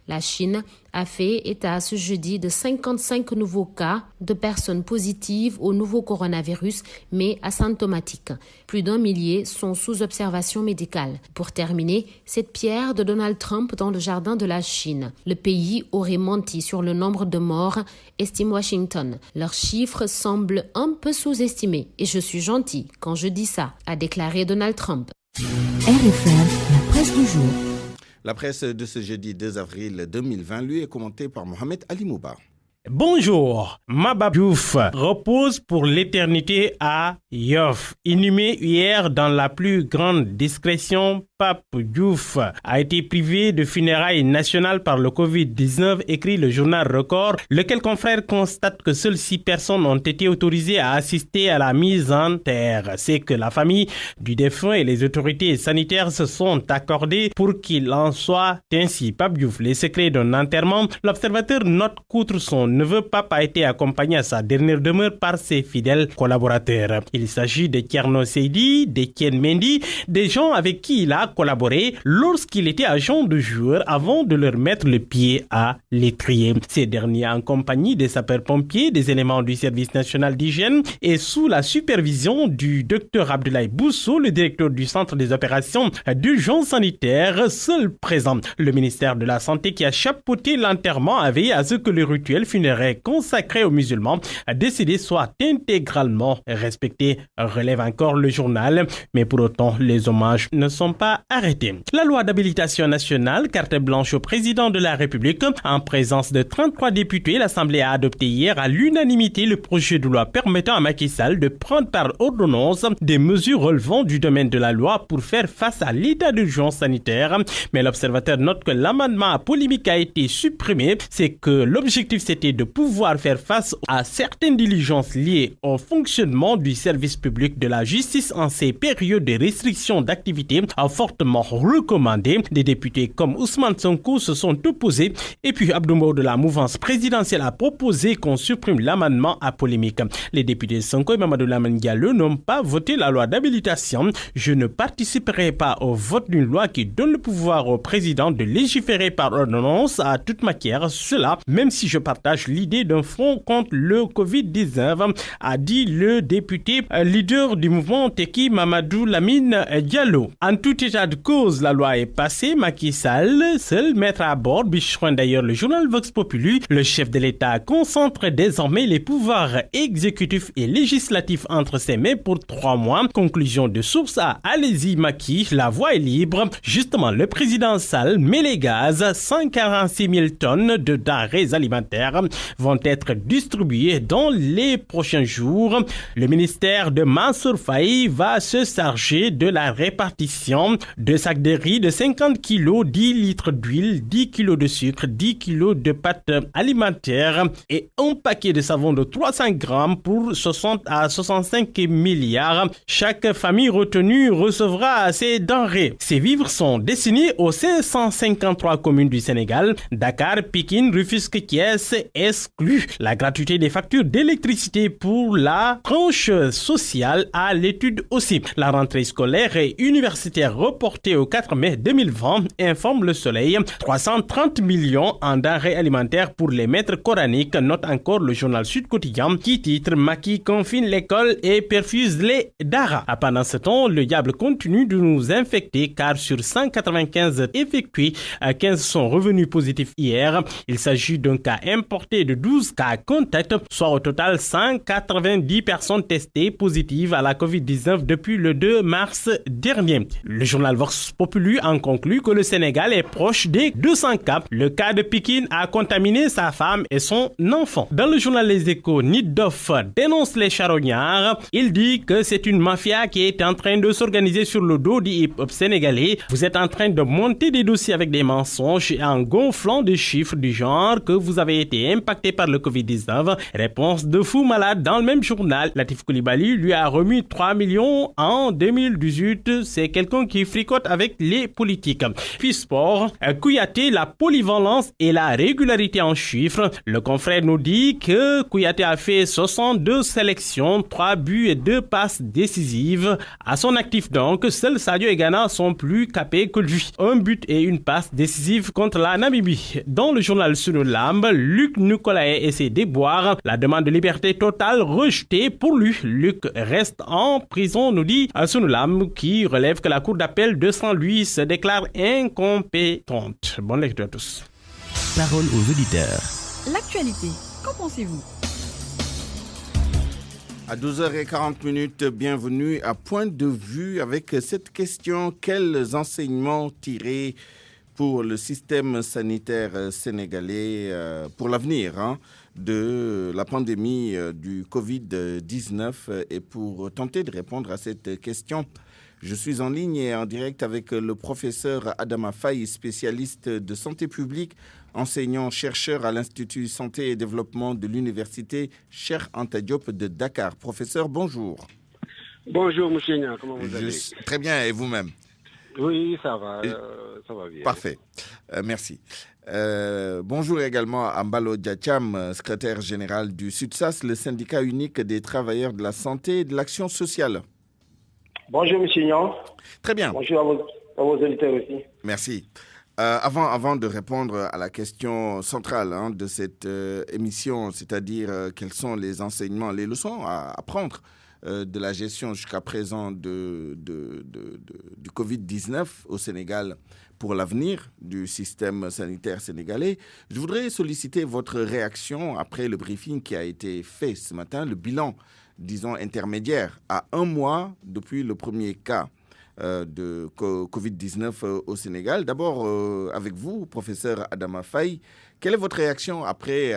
[SPEAKER 7] La Chine a fait état ce jeudi de 55 nouveaux cas de personnes positives au nouveau coronavirus, mais asymptomatiques. Plus d'1 millier sont sous observation médicale. Pour terminer, cette pierre de Donald Trump dans le jardin de la Chine. Le pays aurait menti sur le nombre de morts, estime Washington. Leurs chiffres semblent un peu sous-estimés. Et je suis gentil quand je dis ça, a déclaré Donald Trump.
[SPEAKER 6] RFM, la presse du jour.
[SPEAKER 1] La presse de ce jeudi 2 avril 2020, lui, est commentée par Mohamed Ali Mouba.
[SPEAKER 8] Bonjour, Maba Diouf repose pour l'éternité à Yoff. Inhumé hier dans la plus grande discrétion, Pape Diouf a été privé de funérailles nationales par le Covid-19, écrit le journal Record, lequel confrère constate que seules 6 personnes ont été autorisées à assister à la mise en terre. C'est que la famille du défunt et les autorités sanitaires se sont accordées pour qu'il en soit ainsi. Pape Diouf, les secrets d'un enterrement, l'observateur note qu'outre son neveu, Pape a été accompagné à sa dernière demeure par ses fidèles collaborateurs. Il s'agit de Thierno Seydi, d'Etienne Mendy, des gens avec qui il a collaboré lorsqu'il était agent de joueur avant de leur mettre le pied à l'étrier. Ces derniers, en compagnie des sapeurs-pompiers, des éléments du service national d'hygiène et sous la supervision du docteur Abdoulaye Bousso, le directeur du centre des opérations d'urgence sanitaire, seul présent. Le ministère de la Santé qui a chapeauté l'enterrement a veillé à ce que le rituel funéraire consacré aux musulmans décédés soit intégralement respecté, relève encore le journal, mais pour autant les hommages ne sont pas arrêtés. La loi d'habilitation nationale, carte blanche au président de la République, en présence de 33 députés, l'Assemblée a adopté hier à l'unanimité le projet de loi permettant à Macky Sall de prendre par ordonnance des mesures relevant du domaine de la loi pour faire face à l'état d'urgence sanitaire. Mais l'observateur note que l'amendement à polémique a été supprimé. C'est que l'objectif c'était de pouvoir faire face à certaines diligences liées au fonctionnement du service public de la justice en ces périodes de restriction d'activité fortement recommandées. Des députés comme Ousmane Sonko se sont opposés et puis Abdou Mbow de la mouvance présidentielle a proposé qu'on supprime l'amendement à polémique. Les députés Sonko et Mamadou Lamine Diallo n'ont pas voté la loi d'habilitation. Je ne participerai pas au vote d'une loi qui donne le pouvoir au président de légiférer par ordonnance à toute matière. Cela, même si je partage l'idée d'un front contre le Covid-19, a dit le député leader du mouvement Teki Mamadou Lamine Diallo. En tout état de cause, la loi est passée. Macky Sall, seul maître à bord, bicheron d'ailleurs le journal Vox Populi, le chef de l'État concentre désormais les pouvoirs exécutifs et législatifs entre ses mains pour 3 mois. Conclusion de source à allez-y Macky, la voie est libre. Justement, le président Sall met les gaz. 146 000 tonnes de denrées alimentaires vont être distribuées dans les prochains jours. Le ministère de Mansour Faye va se charger de la répartition de sacs de riz de 50 kg, 10 litres d'huile, 10 kg de sucre, 10 kg de pâtes alimentaires et un paquet de savon de 300 grammes pour 60 à 65 milliards. Chaque famille retenue recevra ces denrées. Ces vivres sont destinés aux 553 communes du Sénégal. Dakar, Pikine, Rufisque, Thiès exclut. La gratuité des factures d'électricité pour la tranche sociale à l'étude aussi. La rentrée scolaire et universitaire reportée au 4 mai 2020, informe Le Soleil. 330 millions en denrées alimentaires pour les maîtres coraniques, note encore le journal Sud Quotidien qui titre Macky confine l'école et perfuse les daras. Pendant ce temps, le diable continue de nous infecter car sur 195 effectués, 15 sont revenus positifs hier. Il s'agit d'un cas importé de 12 cas contacts, soit au total 190 personnes testées positives à la Covid-19 depuis le 2 mars dernier. Le journal Vox Populi en conclut que le Sénégal est proche des 200 cas. Le cas de Pikine a contaminé sa femme et son enfant. Dans le journal Les Échos, Nitdoff dénonce les charognards. Il dit que c'est une mafia qui est en train de s'organiser sur le dos du hip-hop sénégalais. Vous êtes en train de monter des dossiers avec des mensonges et en gonflant des chiffres du genre que vous avez été impacté par le Covid-19. Réponse de fou malade dans le même journal. Latif Coulibaly lui a remis 3 millions en 2018. C'est quelqu'un qui fricote avec les politiques. Puis sport, Kouyaté, la polyvalence et la régularité en chiffres. Le confrère nous dit que Kouyaté a fait 62 sélections, 3 buts et 2 passes décisives. À son actif donc, seuls Sadio et Ghana sont plus capés que lui. 1 but et 1 passe décisive contre la Namibie. Dans le journal Sunu Lamb, Luc Nicolaï essaie de boire. La demande de liberté totale rejetée pour lui. Luc reste en prison, nous dit Sunu Lamb, qui relève que la cour d'appel de Saint-Louis se déclare incompétente. Bonne lecture à tous.
[SPEAKER 24] Parole aux auditeurs.
[SPEAKER 9] L'actualité, qu'en pensez-vous ?
[SPEAKER 1] À 12h40, bienvenue à Point de vue avec cette question: quels enseignements tirer pour le système sanitaire sénégalais pour l'avenir de la pandémie du Covid-19? Et pour tenter de répondre à cette question, je suis en ligne et en direct avec le professeur Adama Faye, spécialiste de santé publique, enseignant-chercheur à l'Institut Santé et Développement de l'Université Cheikh Anta Diop de Dakar. Professeur, bonjour.
[SPEAKER 9] Bonjour, monsieur Nia, comment vous allez?
[SPEAKER 1] Très bien, et vous-même?
[SPEAKER 9] Oui, ça va bien.
[SPEAKER 1] Parfait, merci. Bonjour également à Mbalo Diacham, secrétaire général du SUTSAS, le syndicat unique des travailleurs de la santé et de l'action sociale.
[SPEAKER 9] Bonjour, monsieur Nia.
[SPEAKER 1] Très bien.
[SPEAKER 9] Bonjour à vos auditeurs aussi.
[SPEAKER 1] Merci. Avant de répondre à la question centrale de cette émission, c'est-à-dire quels sont les enseignements, les leçons à apprendre de la gestion jusqu'à présent du Covid-19 au Sénégal pour l'avenir du système sanitaire sénégalais, je voudrais solliciter votre réaction après le briefing qui a été fait ce matin, le bilan, disons, intermédiaire à un mois depuis le premier cas de Covid-19 au Sénégal. D'abord, avec vous, professeur Adama Faye, quelle est votre réaction après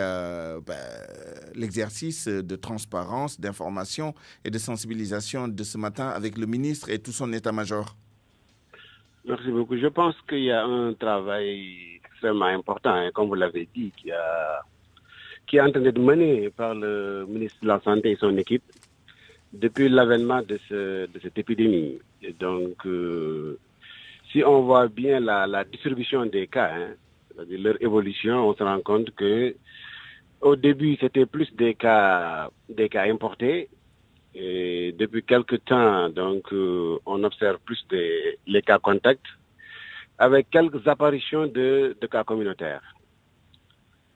[SPEAKER 1] l'exercice de transparence, d'information et de sensibilisation de ce matin avec le ministre et tout son état-major?
[SPEAKER 9] Merci beaucoup. Je pense qu'il y a un travail extrêmement important, comme vous l'avez dit, qui est en train d'être mené par le ministre de la Santé et son équipe depuis l'avènement de cette épidémie. Et donc, si on voit bien la distribution des cas, c'est-à-dire leur évolution, on se rend compte que au début, c'était plus des cas importés. Et depuis quelque temps, donc, on observe plus les cas contacts, avec quelques apparitions de cas communautaires.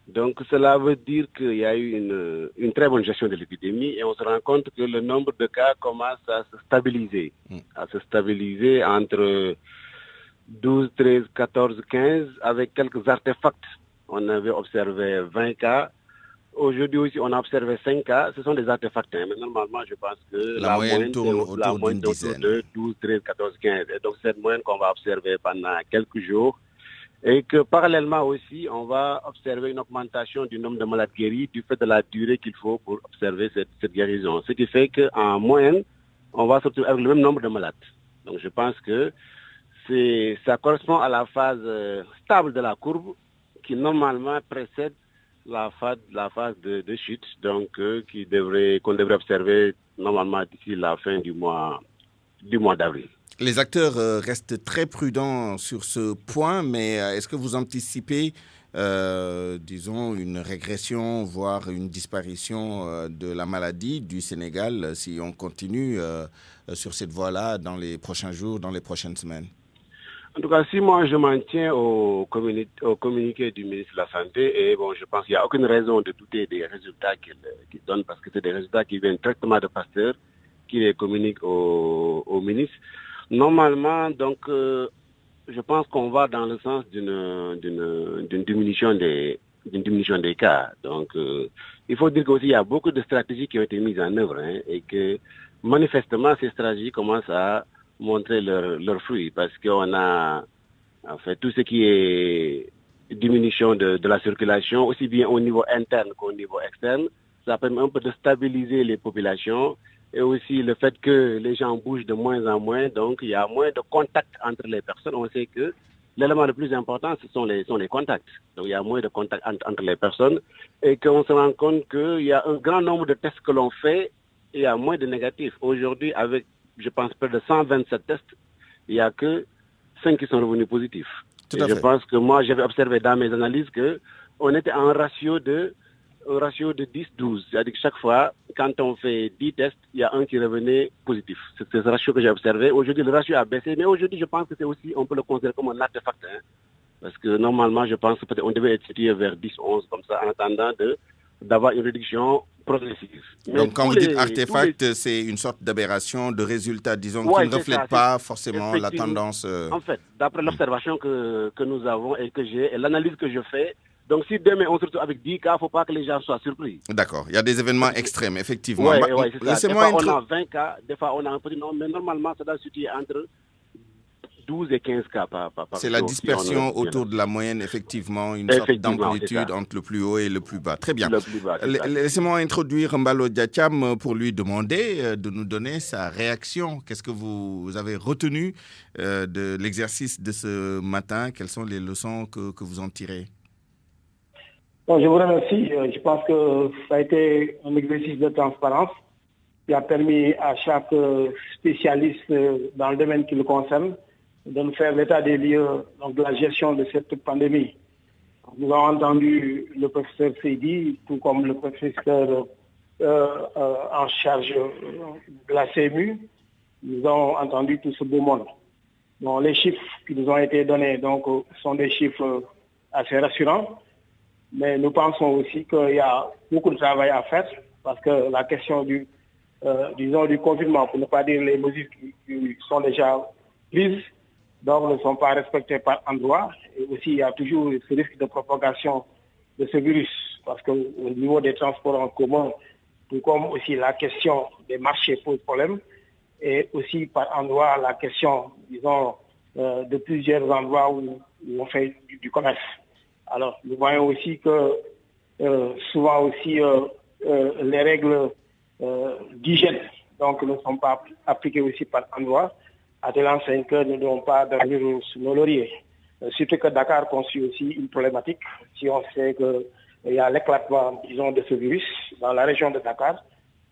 [SPEAKER 9] Donc, cela veut dire qu'il y a eu une très bonne gestion de l'épidémie et on se rend compte que le nombre de cas commence à se stabiliser entre 12, 13, 14, 15, avec quelques artefacts. On avait observé 20 cas. Aujourd'hui aussi, on a observé 5 cas. Ce sont des artefacts, mais normalement, je pense que
[SPEAKER 1] la moyenne tourne autour d'une dizaine.
[SPEAKER 9] De 12, 13, 14, 15. Et donc, cette moyenne qu'on va observer pendant quelques jours. Et que parallèlement aussi, on va observer une augmentation du nombre de malades guéris du fait de la durée qu'il faut pour observer cette guérison. Ce qui fait qu'en moyenne, on va sortir avec le même nombre de malades. Donc je pense que ça correspond à la phase stable de la courbe qui normalement précède la phase de chute, donc qu'on devrait observer normalement d'ici la fin du mois d'avril.
[SPEAKER 1] Les acteurs restent très prudents sur ce point, mais est-ce que vous anticipez, disons, une régression, voire une disparition de la maladie du Sénégal si on continue sur cette voie-là dans les prochains jours, dans les prochaines semaines?
[SPEAKER 9] En tout cas, si moi je m'en tiens au communiqué du ministre de la Santé, et bon, je pense qu'il n'y a aucune raison de douter des résultats qu'il donne, parce que c'est des résultats qui viennent directement de Pasteur, qui les communique au ministre. Normalement, donc, je pense qu'on va dans le sens d'une diminution des cas. Donc, il faut dire qu'aussi il y a beaucoup de stratégies qui ont été mises en œuvre et que manifestement ces stratégies commencent à montrer leurs fruits parce qu'on a en fait tout ce qui est diminution de la circulation, aussi bien au niveau interne qu'au niveau externe. Ça permet un peu de stabiliser les populations. Et aussi le fait que les gens bougent de moins en moins, donc il y a moins de contacts entre les personnes. On sait que l'élément le plus important, ce sont les contacts. Donc il y a moins de contacts entre les personnes et qu'on se rend compte qu'il y a un grand nombre de tests que l'on fait et il y a moins de négatifs. Aujourd'hui, avec, je pense, près de 127 tests, il n'y a que 5 qui sont revenus positifs. Et je pense que moi, j'avais observé dans mes analyses qu'on était en ratio de 10-12. C'est-à-dire que chaque fois, quand on fait 10 tests, il y a un qui revenait positif. C'est ce ratio que j'ai observé. Aujourd'hui, le ratio a baissé, mais aujourd'hui, je pense que c'est aussi, on peut le considérer comme un artefact. Parce que normalement, je pense qu'on devait être situé vers 10-11, comme ça, en attendant d'avoir une réduction progressive.
[SPEAKER 1] Donc, quand vous dites artefact, c'est une sorte d'aberration, de résultat, disons, qui ne reflète pas forcément la tendance.
[SPEAKER 9] En fait, d'après l'observation que nous avons et que j'ai, et l'analyse que je fais, Donc si demain on se retrouve avec 10 cas, il ne faut pas que les gens soient surpris.
[SPEAKER 1] D'accord, il y a des événements extrêmes, effectivement.
[SPEAKER 9] Oui, c'est ça. Des fois on a 20 cas, des fois on a un petit nombre, mais normalement ça doit se situer entre 12 et 15 cas par
[SPEAKER 1] c'est la dispersion autour de la moyenne, effectivement, une sorte d'amplitude entre le plus haut et le plus bas. Très bien. Laissez-moi introduire Mbalo Diatiam pour lui demander de nous donner sa réaction. Qu'est-ce que vous avez retenu de l'exercice de ce matin? Quelles sont les leçons que vous en tirez?
[SPEAKER 10] Bon, je vous remercie. Je pense que ça a été un exercice de transparence qui a permis à chaque spécialiste dans le domaine qui le concerne de nous faire l'état des lieux donc, de la gestion de cette pandémie. Nous avons entendu le professeur Seydi, tout comme le professeur en charge de la CMU. Nous avons entendu tout ce beau monde. Bon, les chiffres qui nous ont été donnés donc, sont des chiffres assez rassurants, mais nous pensons aussi qu'il y a beaucoup de travail à faire parce que la question du confinement, pour ne pas dire les mesures qui sont déjà prises, donc ne sont pas respectées par endroit. Et aussi, il y a toujours ce risque de propagation de ce virus, parce qu'au niveau des transports en commun, tout comme aussi la question des marchés pose problème, et aussi par endroit la question, disons, de plusieurs endroits où on fait du commerce. Alors, nous voyons aussi que souvent aussi les règles d'hygiène donc, ne sont pas appliquées aussi par endroit, à tel enseigne que nous ne devons pas dormir sur nos lauriers. Surtout que Dakar constitue aussi une problématique. Si on sait qu'il y a l'éclatement, disons, de ce virus dans la région de Dakar,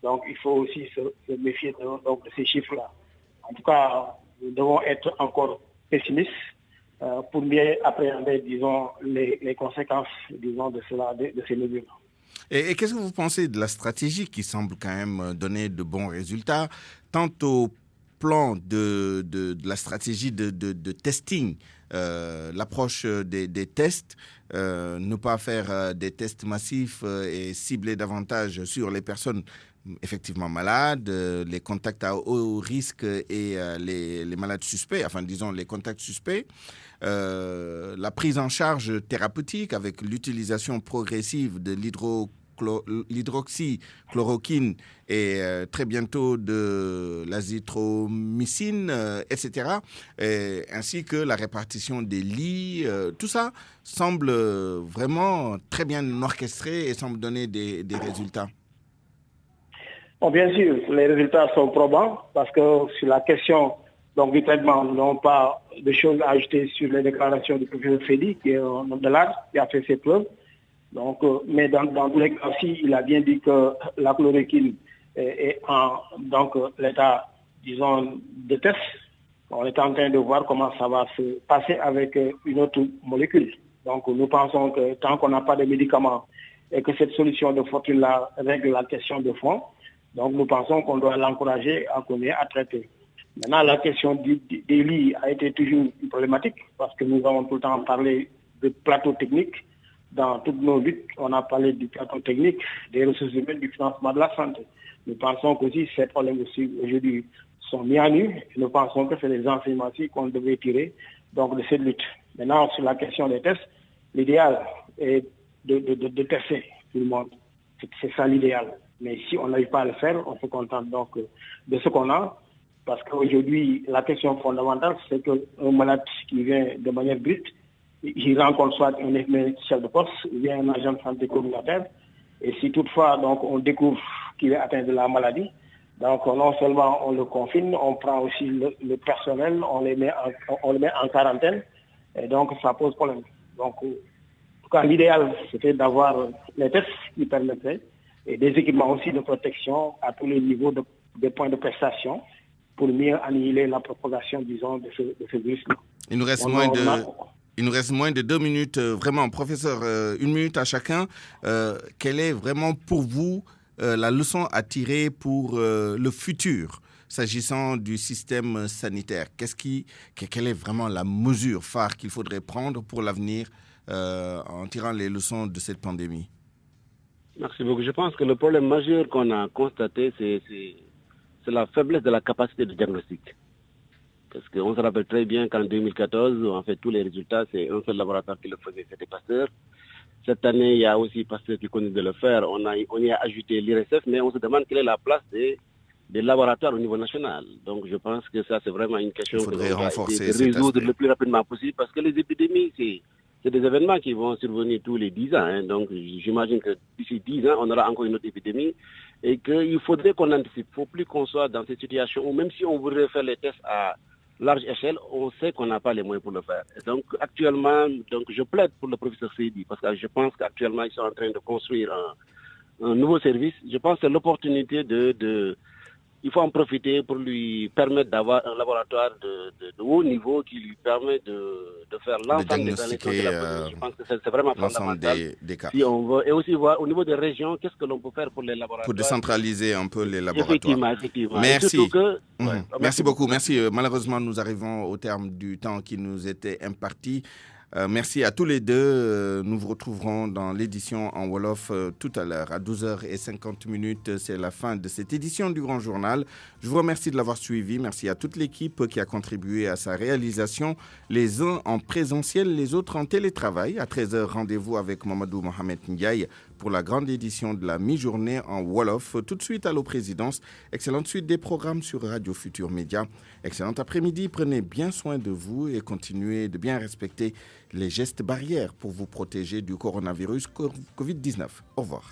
[SPEAKER 10] donc il faut aussi se méfier de ces chiffres-là. En tout cas, nous devons être encore pessimistes pour mieux appréhender, disons, les conséquences, disons, de ces mesures.
[SPEAKER 1] Et qu'est-ce que vous pensez de la stratégie qui semble quand même donner de bons résultats, tant au plan de la stratégie de testing, l'approche des tests, ne pas faire des tests massifs et cibler davantage sur les personnes effectivement malades, les contacts à haut risque et les malades suspects, enfin disons les contacts suspects, la prise en charge thérapeutique avec l'utilisation progressive de l'hydroxychloroquine et très bientôt de l'azithromycine, etc., ainsi que la répartition des lits. Tout ça semble vraiment très bien orchestré et semble donner des résultats.
[SPEAKER 10] Bon, bien sûr, les résultats sont probants parce que sur la question donc, du traitement, nous n'avons pas de choses à ajouter sur les déclarations du professeur Fedi, qui est un homme de l'art, qui a fait ses preuves. Donc, mais dans tous les cas aussi, il a bien dit que la chloroquine est en l'état, disons, de test. On est en train de voir comment ça va se passer avec une autre molécule. Donc, nous pensons que tant qu'on n'a pas de médicaments et que cette solution de fortune-là règle la question de fond, donc nous pensons qu'on doit l'encourager à traiter. Maintenant, la question des lits a été toujours une problématique parce que nous avons tout le temps parlé de plateau technique. Dans toutes nos luttes, on a parlé du plateau technique, des ressources humaines, du financement de la santé. Nous pensons qu'aussi ces problèmes aussi aujourd'hui sont mis à nu et nous pensons que c'est les enseignements aussi qu'on devait tirer donc, de cette lutte. Maintenant, sur la question des tests, l'idéal est de tester tout le monde. C'est ça l'idéal. Mais si on n'arrive pas à le faire, on se contente donc de ce qu'on a. Parce qu'aujourd'hui, la question fondamentale, c'est qu'un malade qui vient de manière brute, il rencontre soit un infirmier chef de poste ou bien un agent de santé communautaire. Et si toutefois donc, on découvre qu'il est atteint de la maladie, donc non seulement on le confine, on prend aussi le personnel, on le met en quarantaine. Et donc ça pose problème. Donc, en tout cas, l'idéal, c'était d'avoir les tests qui permettraient et des équipements aussi de protection à tous les niveaux des points de prestation pour mieux annihiler la propagation, disons, de ce virus-là.
[SPEAKER 1] Il nous reste moins de 2 minutes. Vraiment, professeur, 1 minute à chacun. Quelle est vraiment pour vous la leçon à tirer pour le futur s'agissant du système sanitaire? Quelle est vraiment la mesure phare qu'il faudrait prendre pour l'avenir en tirant les leçons de cette pandémie?
[SPEAKER 9] Merci beaucoup. Je pense que le problème majeur qu'on a constaté, c'est la faiblesse de la capacité de diagnostic. Parce qu'on se rappelle très bien qu'en 2014, en fait, tous les résultats, c'est un seul laboratoire qui le faisait, c'était Pasteur. Cette année, il y a aussi Pasteur qui connaît de le faire. On y a ajouté l'IRSF, mais on se demande quelle est la place des laboratoires au niveau national. Donc je pense que ça, c'est vraiment une question qu'il faudrait résoudre le plus rapidement possible, parce que les épidémies, c'est des événements qui vont survenir tous les 10 ans. Hein. Donc j'imagine que d'ici 10 ans, on aura encore une autre épidémie et qu'il faudrait qu'on anticipe. Il ne faut plus qu'on soit dans cette situation où même si on voudrait faire les tests à large échelle, on sait qu'on n'a pas les moyens pour le faire. Et donc actuellement, je plaide pour le professeur Seydi, parce que je pense qu'actuellement, ils sont en train de construire un nouveau service. Je pense que c'est l'opportunité il faut en profiter pour lui permettre d'avoir un laboratoire de haut niveau qui lui permet de faire l'ensemble des analyses de la pandémie. Je pense que c'est vraiment fondamental.
[SPEAKER 1] Des cas.
[SPEAKER 9] Si on veut, et aussi voir au niveau des régions, qu'est-ce que l'on peut faire pour les laboratoires.
[SPEAKER 1] Pour décentraliser un peu les laboratoires.
[SPEAKER 9] Effectivement.
[SPEAKER 1] Merci. Merci beaucoup. Merci. Malheureusement, nous arrivons au terme du temps qui nous était imparti. Merci à tous les deux. Nous vous retrouverons dans l'édition en Wolof tout à l'heure à 12h50. C'est la fin de cette édition du Grand Journal. Je vous remercie de l'avoir suivi. Merci à toute l'équipe qui a contribué à sa réalisation. Les uns en présentiel, les autres en télétravail. À 13h, rendez-vous avec Mamadou Mohamed Ndiaye pour la grande édition de la mi-journée en Wolof. Tout de suite, Allo Présidence. Excellente suite des programmes sur Radio Futur Média. Excellent après-midi. Prenez bien soin de vous et continuez de bien respecter les gestes barrières pour vous protéger du coronavirus Covid-19. Au revoir.